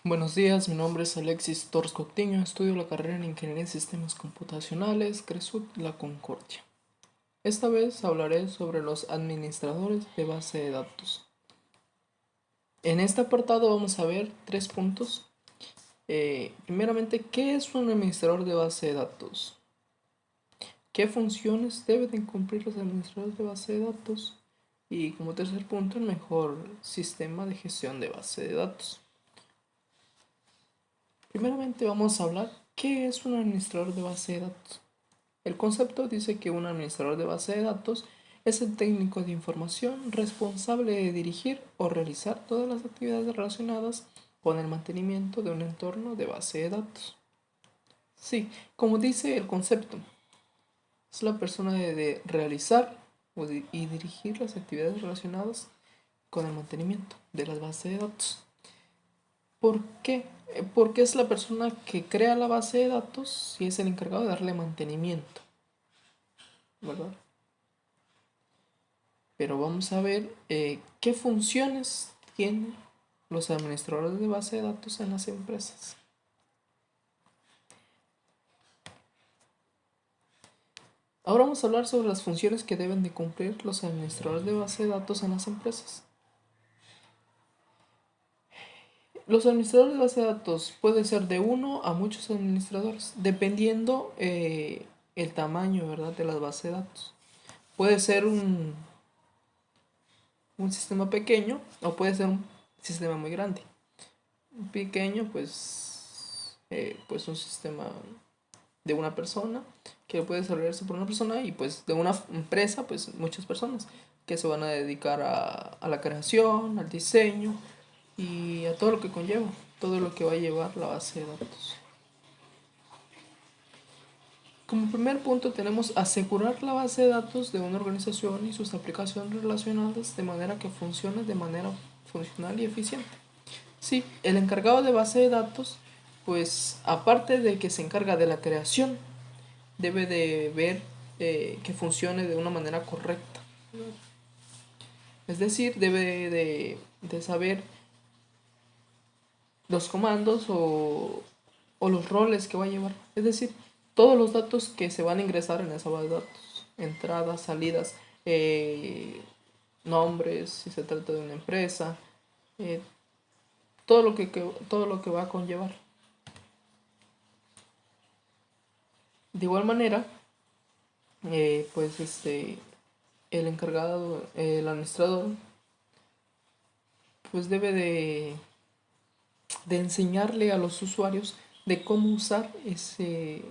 Buenos días, mi nombre es Alexis Torres Coutinho, estudio la carrera en Ingeniería en Sistemas Computacionales, CRESUT La Concordia. Esta vez hablaré sobre los administradores de base de datos. En este apartado vamos a ver tres puntos. Primeramente, ¿qué es un administrador de base de datos? ¿Qué funciones deben cumplir los administradores de base de datos? Y como tercer punto, el mejor sistema de gestión de base de datos. Primeramente vamos a hablar qué es un administrador de base de datos. El concepto dice que un administrador de base de datos es el técnico de información responsable de dirigir o realizar todas las actividades relacionadas con el mantenimiento de un entorno de base de datos. Sí, como dice el concepto, es la persona de realizar y dirigir las actividades relacionadas con el mantenimiento de las bases de datos. ¿Por qué? Porque es la persona que crea la base de datos y es el encargado de darle mantenimiento, ¿verdad? Pero vamos a ver qué funciones tienen los administradores de base de datos en las empresas. Ahora vamos a hablar sobre las funciones que deben de cumplir los administradores de base de datos en las empresas. Los administradores de base de datos pueden ser de uno a muchos administradores, dependiendo el tamaño, ¿verdad?, de las bases de datos. Puede ser un sistema pequeño o puede ser un sistema muy grande. Un pequeño, pues un sistema de una persona que puede desarrollarse por una persona y pues de una empresa, pues muchas personas que se van a dedicar a la creación, al diseño y a todo lo que conlleva, todo lo que va a llevar la base de datos. Como primer punto tenemos asegurar la base de datos de una organización y sus aplicaciones relacionadas de manera que funcione de manera funcional y eficiente. Sí, el encargado de base de datos, pues aparte de que se encarga de la creación, debe de ver que funcione de una manera correcta. Es decir, debe de saber los comandos o los roles que va a llevar. Es decir, todos los datos que se van a ingresar en esa base de datos. Entradas, salidas, nombres, si se trata de una empresa, eh, todo lo que va a conllevar. De igual manera, el encargado, el administrador, pues debe de enseñarle a los usuarios de cómo usar ese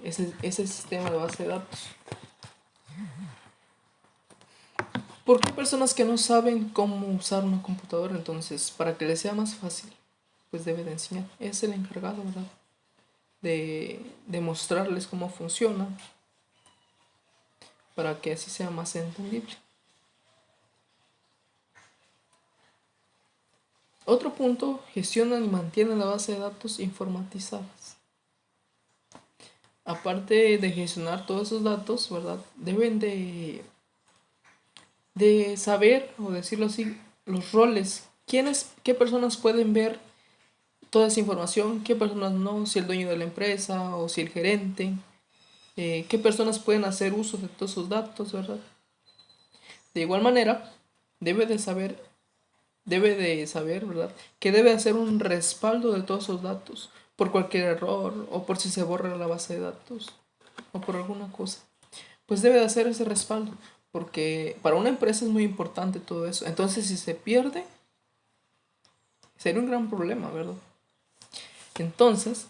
sistema de base de datos. Porque hay personas que no saben cómo usar una computadora, entonces para que les sea más fácil, pues debe de enseñar. Es el encargado, ¿verdad? De mostrarles cómo funciona para que así sea más entendible. Otro punto, gestionan y mantienen la base de datos informatizadas. Aparte de gestionar todos esos datos, ¿verdad? Deben de saber, o decirlo así, los roles. ¿Qué personas pueden ver toda esa información? ¿Qué personas no? Si el dueño de la empresa o si el gerente. ¿Qué personas pueden hacer uso de todos esos datos, verdad? De igual manera, debe de saber, ¿verdad?, que debe hacer un respaldo de todos esos datos por cualquier error o por si se borra la base de datos o por alguna cosa. Pues debe de hacer ese respaldo porque para una empresa es muy importante todo eso. Entonces, si se pierde, sería un gran problema, ¿verdad? Entonces,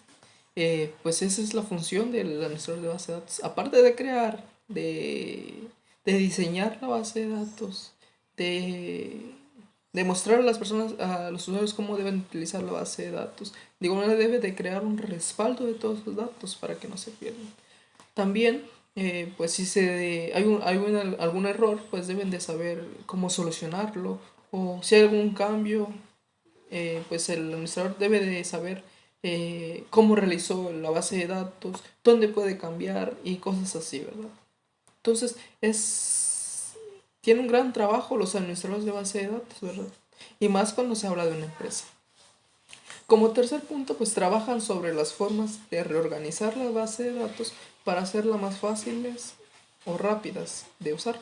pues esa es la función del administrador de base de datos. Aparte de crear, de diseñar la base de datos, de, de mostrar a las personas, a los usuarios cómo deben utilizar la base de datos. De igual manera debe de crear un respaldo de todos los datos para que no se pierdan. También, pues si hay algún error, pues deben de saber cómo solucionarlo. O si hay algún cambio, pues el administrador debe de saber cómo realizó la base de datos, dónde puede cambiar y cosas así, ¿verdad? Entonces, tiene un gran trabajo los administradores de base de datos, ¿verdad? Y más cuando se habla de una empresa. Como tercer punto, pues trabajan sobre las formas de reorganizar la base de datos para hacerla más fáciles o rápidas de usar.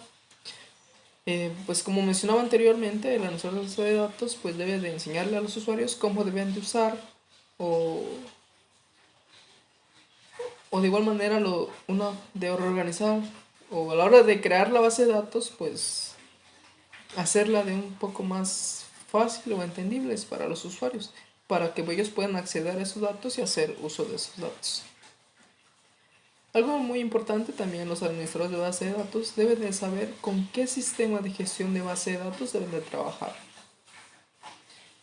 Pues como mencionaba anteriormente, el administrador de base de datos pues debe de enseñarle a los usuarios cómo deben de usar o, o de igual manera de reorganizar o a la hora de crear la base de datos pues hacerla de un poco más fácil o entendibles para los usuarios, para que ellos puedan acceder a esos datos y hacer uso de esos datos. Algo muy importante también, los administradores de base de datos deben de saber con qué sistema de gestión de base de datos deben de trabajar.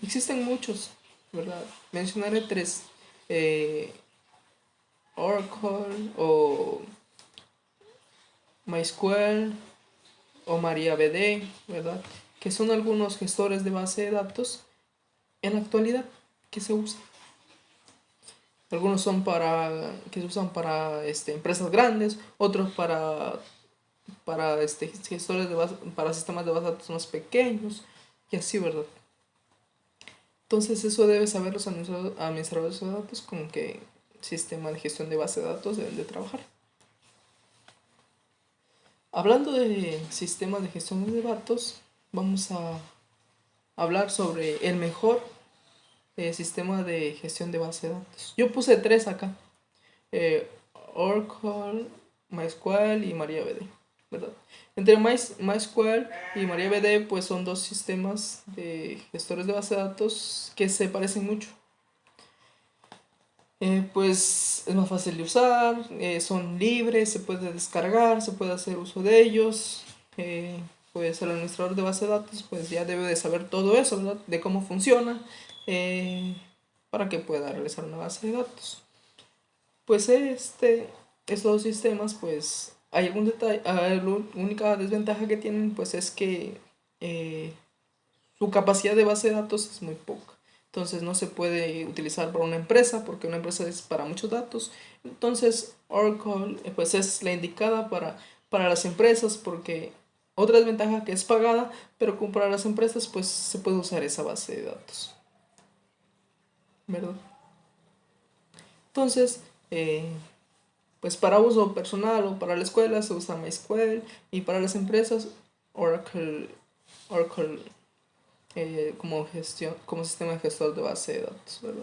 Existen muchos, ¿verdad? Mencionaré tres. Oracle o MySQL o MariaDB, ¿verdad? Que son algunos gestores de base de datos en la actualidad que se usan. Algunos son que se usan para empresas grandes, otros para gestores de base, para sistemas de base de datos más pequeños y así, ¿verdad? Entonces eso debe saber los administradores de datos con qué sistema de gestión de base de datos deben de trabajar. Hablando de sistemas de gestión de datos, vamos a hablar sobre el mejor sistema de gestión de base de datos. Yo puse tres acá. eh, Oracle, MySQL y MariaDB, ¿verdad? Entre MySQL y MariaDB pues son dos sistemas de gestores de base de datos que se parecen mucho. Pues es más fácil de usar, son libres, se puede descargar, se puede hacer uso de ellos. Pues el administrador de base de datos pues ya debe de saber todo eso, ¿verdad? De cómo funciona para que pueda realizar una base de datos. Pues estos dos sistemas, pues hay algún detalle, la única desventaja que tienen, pues es que su capacidad de base de datos es muy poca. Entonces no se puede utilizar para una empresa, porque una empresa es para muchos datos. Entonces Oracle, pues es la indicada para las empresas, porque otra desventaja que es pagada, pero como para las empresas, pues se puede usar esa base de datos, ¿verdad? Entonces, pues para uso personal o para la escuela se usa MySQL y para las empresas Oracle como sistema de gestor de base de datos, ¿verdad?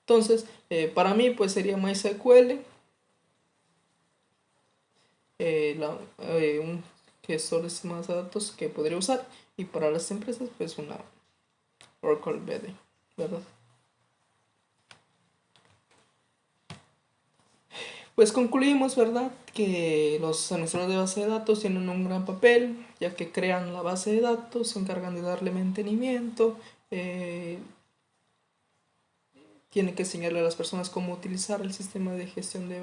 Entonces, para mí pues sería MySQL, un gestor de sistemas de datos que podría usar, y para las empresas pues una Oracle BD, ¿verdad? Pues concluimos, ¿verdad?, que los administradores de base de datos tienen un gran papel, ya que crean la base de datos, se encargan de darle mantenimiento, tienen que enseñarle a las personas cómo utilizar el sistema de gestión de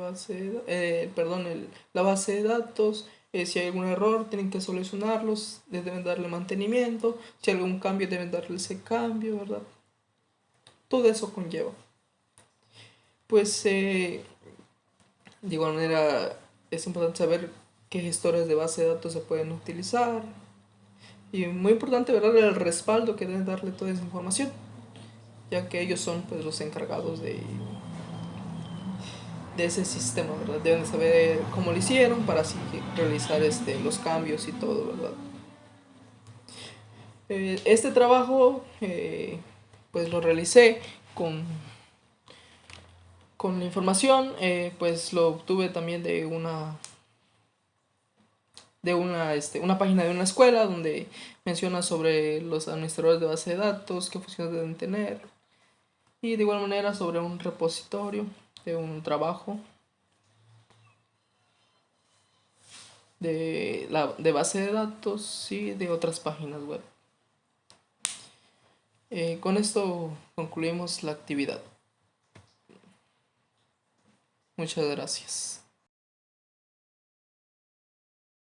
la base de datos. Si hay algún error, tienen que solucionarlos, les deben darle mantenimiento. Si hay algún cambio, deben darle ese cambio, ¿verdad? Todo eso conlleva. Pues de igual manera es importante saber qué gestores de base de datos se pueden utilizar. Y muy importante, ¿verdad?, el respaldo que deben darle toda esa información, ya que ellos son pues los encargados de ese sistema, ¿verdad? Deben saber cómo lo hicieron para así realizar los cambios y todo, ¿verdad? Este trabajo pues lo realicé con la información, pues lo obtuve también una página de una escuela donde menciona sobre los administradores de base de datos, qué funciones deben tener, y de igual manera sobre un repositorio de un trabajo de base de datos y de otras páginas web. Con esto concluimos la actividad. Muchas gracias.